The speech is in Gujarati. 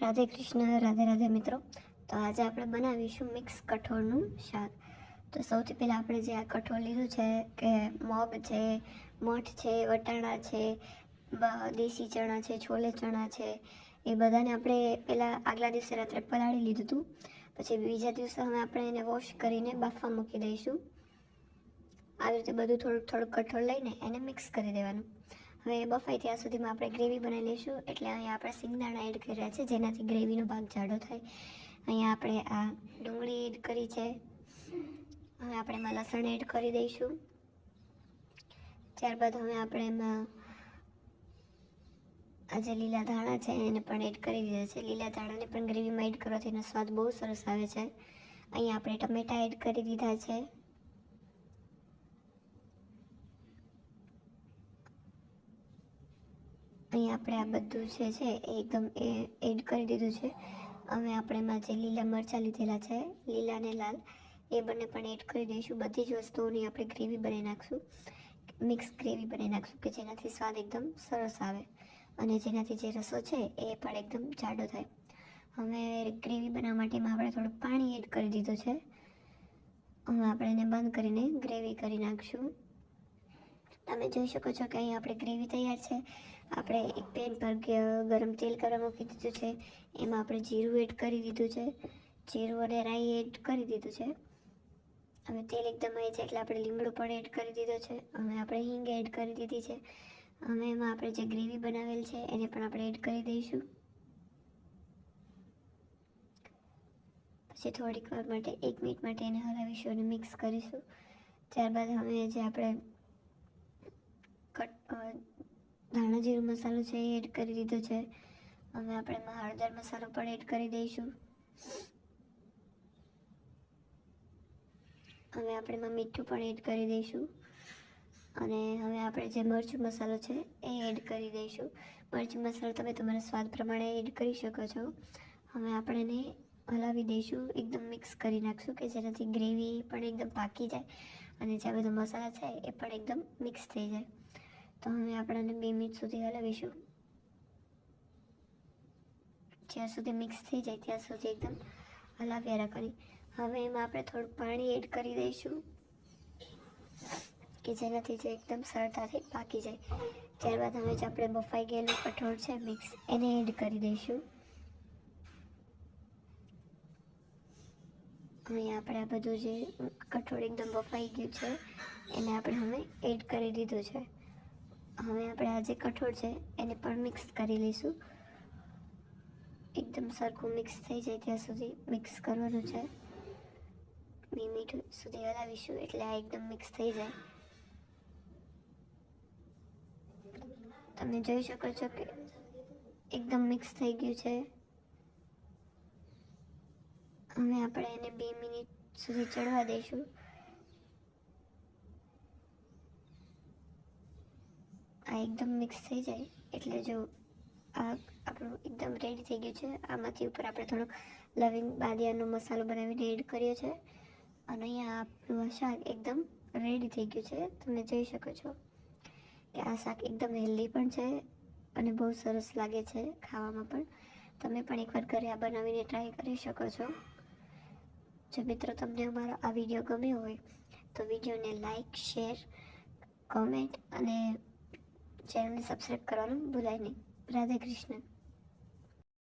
રાધે કૃષ્ણ, રાધે રાધે મિત્રો. તો આજે આપણે બનાવીશું મિક્સ કઠોળનું શાક. તો સૌથી પહેલાં આપણે જે આ કઠોળ લીધું છે કે મગ છે, મઠ છે, વટાણા છે, દેશી ચણા છે, છોલે ચણા છે, એ બધાને આપણે પહેલાં આગલા દિવસે રાત્રે પલાળી લીધું હતું. પછી બીજા દિવસે હવે આપણે એને વોશ કરીને બાફવા મૂકી દઈશું. આવી રીતે બધું થોડુંક થોડુંક કઠોળ લઈને એને મિક્સ કરી દેવાનું. હવે બફાય ત્યાં સુધીમાં આપણે ગ્રેવી બનાવી લઈશું. એટલે અહીંયા આપણે સિંગદાણા એડ કર્યા છે જેનાથી ગ્રેવીનો ભાગ જાડો થાય. અહીંયા આપણે આ ડુંગળી એડ કરી છે. હવે આપણે એમાં લસણ એડ કરી દઈશું. ત્યારબાદ હવે આપણે એમાં આ જે લીલા ધાણા છે એને પણ એડ કરી દીધા છે. લીલા ધાણાને પણ ગ્રેવીમાં એડ કરવાથી એનો સ્વાદ બહુ સરસ આવે છે. અહીંયા આપણે ટમેટા એડ કરી દીધા છે. અહીં આપણે આ બધું છે એ એકદમ એડ કરી દીધું છે. હવે આપણે એમાં જે લીલા મરચાં લીધેલા છે, લીલા અને લાલ, એ બંને પણ એડ કરી દઈશું. બધી જ વસ્તુઓની આપણે ગ્રેવી બનાવી નાખશું, મિક્સ ગ્રેવી બનાવી નાખશું કે જેનાથી સ્વાદ એકદમ સરસ આવે અને જેનાથી જે રસો છે એ પણ એકદમ જાડો થાય. હવે ગ્રેવી બનાવવા માટેમાં આપણે થોડું પાણી એડ કરી દીધું છે. હવે આપણે એને બંધ કરીને ગ્રેવી કરી નાખશું. તમે જોઈ શકો છો કે અહીં આપણે ગ્રેવી તૈયાર છે. આપણે એક પેન પર ગરમ તેલ કરવા મૂકી દીધું છે. એમાં આપણે જીરું એડ કરી દીધું છે. જીરું અને રાઈ એડ કરી દીધું છે. હવે તેલ એકદમ આવી છે એટલે આપણે લીમડો પણ એડ કરી દીધો છે. હવે આપણે હિંગ એડ કરી દીધી છે. હવે એમાં આપણે જે ગ્રેવી બનાવેલ છે એને પણ આપણે એડ કરી દઈશું. પછી થોડીક વાર માટે 1 મિનિટ માટે એને હલાવીશું અને મિક્સ કરીશું. ત્યારબાદ હવે જે આપણે ધાણા જીરું મસાલો છે એ એડ કરી દીધો છે. હવે આપણે એમાં હળદર મસાલો પણ એડ કરી દઈશું. હવે આપણે એમાં મીઠું પણ એડ કરી દઈશું અને હવે આપણે જે મરચું મસાલો છે એ એડ કરી દઈશું. મરચું મસાલો તમે તમારા સ્વાદ પ્રમાણે એડ કરી શકો છો. હવે આપણે એને હલાવી દઈશું, એકદમ મિક્સ કરી નાખશું કે જેનાથી ગ્રેવી પણ એકદમ પાકી જાય અને જે બધા મસાલા છે એ પણ એકદમ મિક્સ થઈ જાય. તો હવે આપણે એને 2 મિનિટ સુધી હલાવીશું. જ્યાં સુધી મિક્સ થઈ જાય ત્યાં સુધી એકદમ હલાવ્યા રાખવાની. હવે એમાં આપણે થોડુંક પાણી એડ કરી દઈશું કે જેનાથી જે એકદમ સરળતાથી પાકી જાય. ત્યારબાદ હવે જે આપણે બફાઈ ગયેલું કઠોળ છે મિક્સ, એને એડ કરી દઈશું. અહીં આપણે આ બધું જે કઠોળ એકદમ બફાઈ ગયું છે એને આપણે હવે એડ કરી દીધું છે. હવે આપણે આ જે કઠોળ છે એને પણ મિક્સ કરી લઈશું. એકદમ સરખું મિક્સ થઈ જાય ત્યાં સુધી મિક્સ કરવાનું છે. 2 મિનિટ સુધી હલાવીશું એટલે આ એકદમ મિક્સ થઈ જાય. તમે જોઈ શકો છો કે એકદમ મિક્સ થઈ ગયું છે. હવે આપણે એને 2 મિનિટ સુધી ચડવા દઈશું. આ એકદમ મિક્સ થઈ જાય એટલે જો આ આપણું એકદમ રેડી થઈ ગયું છે. આમાંથી ઉપર આપણે થોડોક લવિંગ બાદિયાનો મસાલો બનાવીને એડ કર્યો છે અને અહીંયા આપણું શાક એકદમ રેડી થઈ ગયું છે. તમે જોઈ શકો છો કે આ શાક એકદમ હેલ્ધી પણ છે અને બહુ સરસ લાગે છે ખાવામાં પણ. તમે પણ એકવાર ઘરે આ બનાવીને ટ્રાય કરી શકો છો. જો મિત્રો તમને અમારો આ વિડીયો ગમ્યો હોય તો વિડીયોને લાઈક, શેર, કોમેન્ટ અને ચેનલને સબસ્ક્રાઈબ કરવાનું ભૂલાય નહીં. રાધે કૃષ્ણ.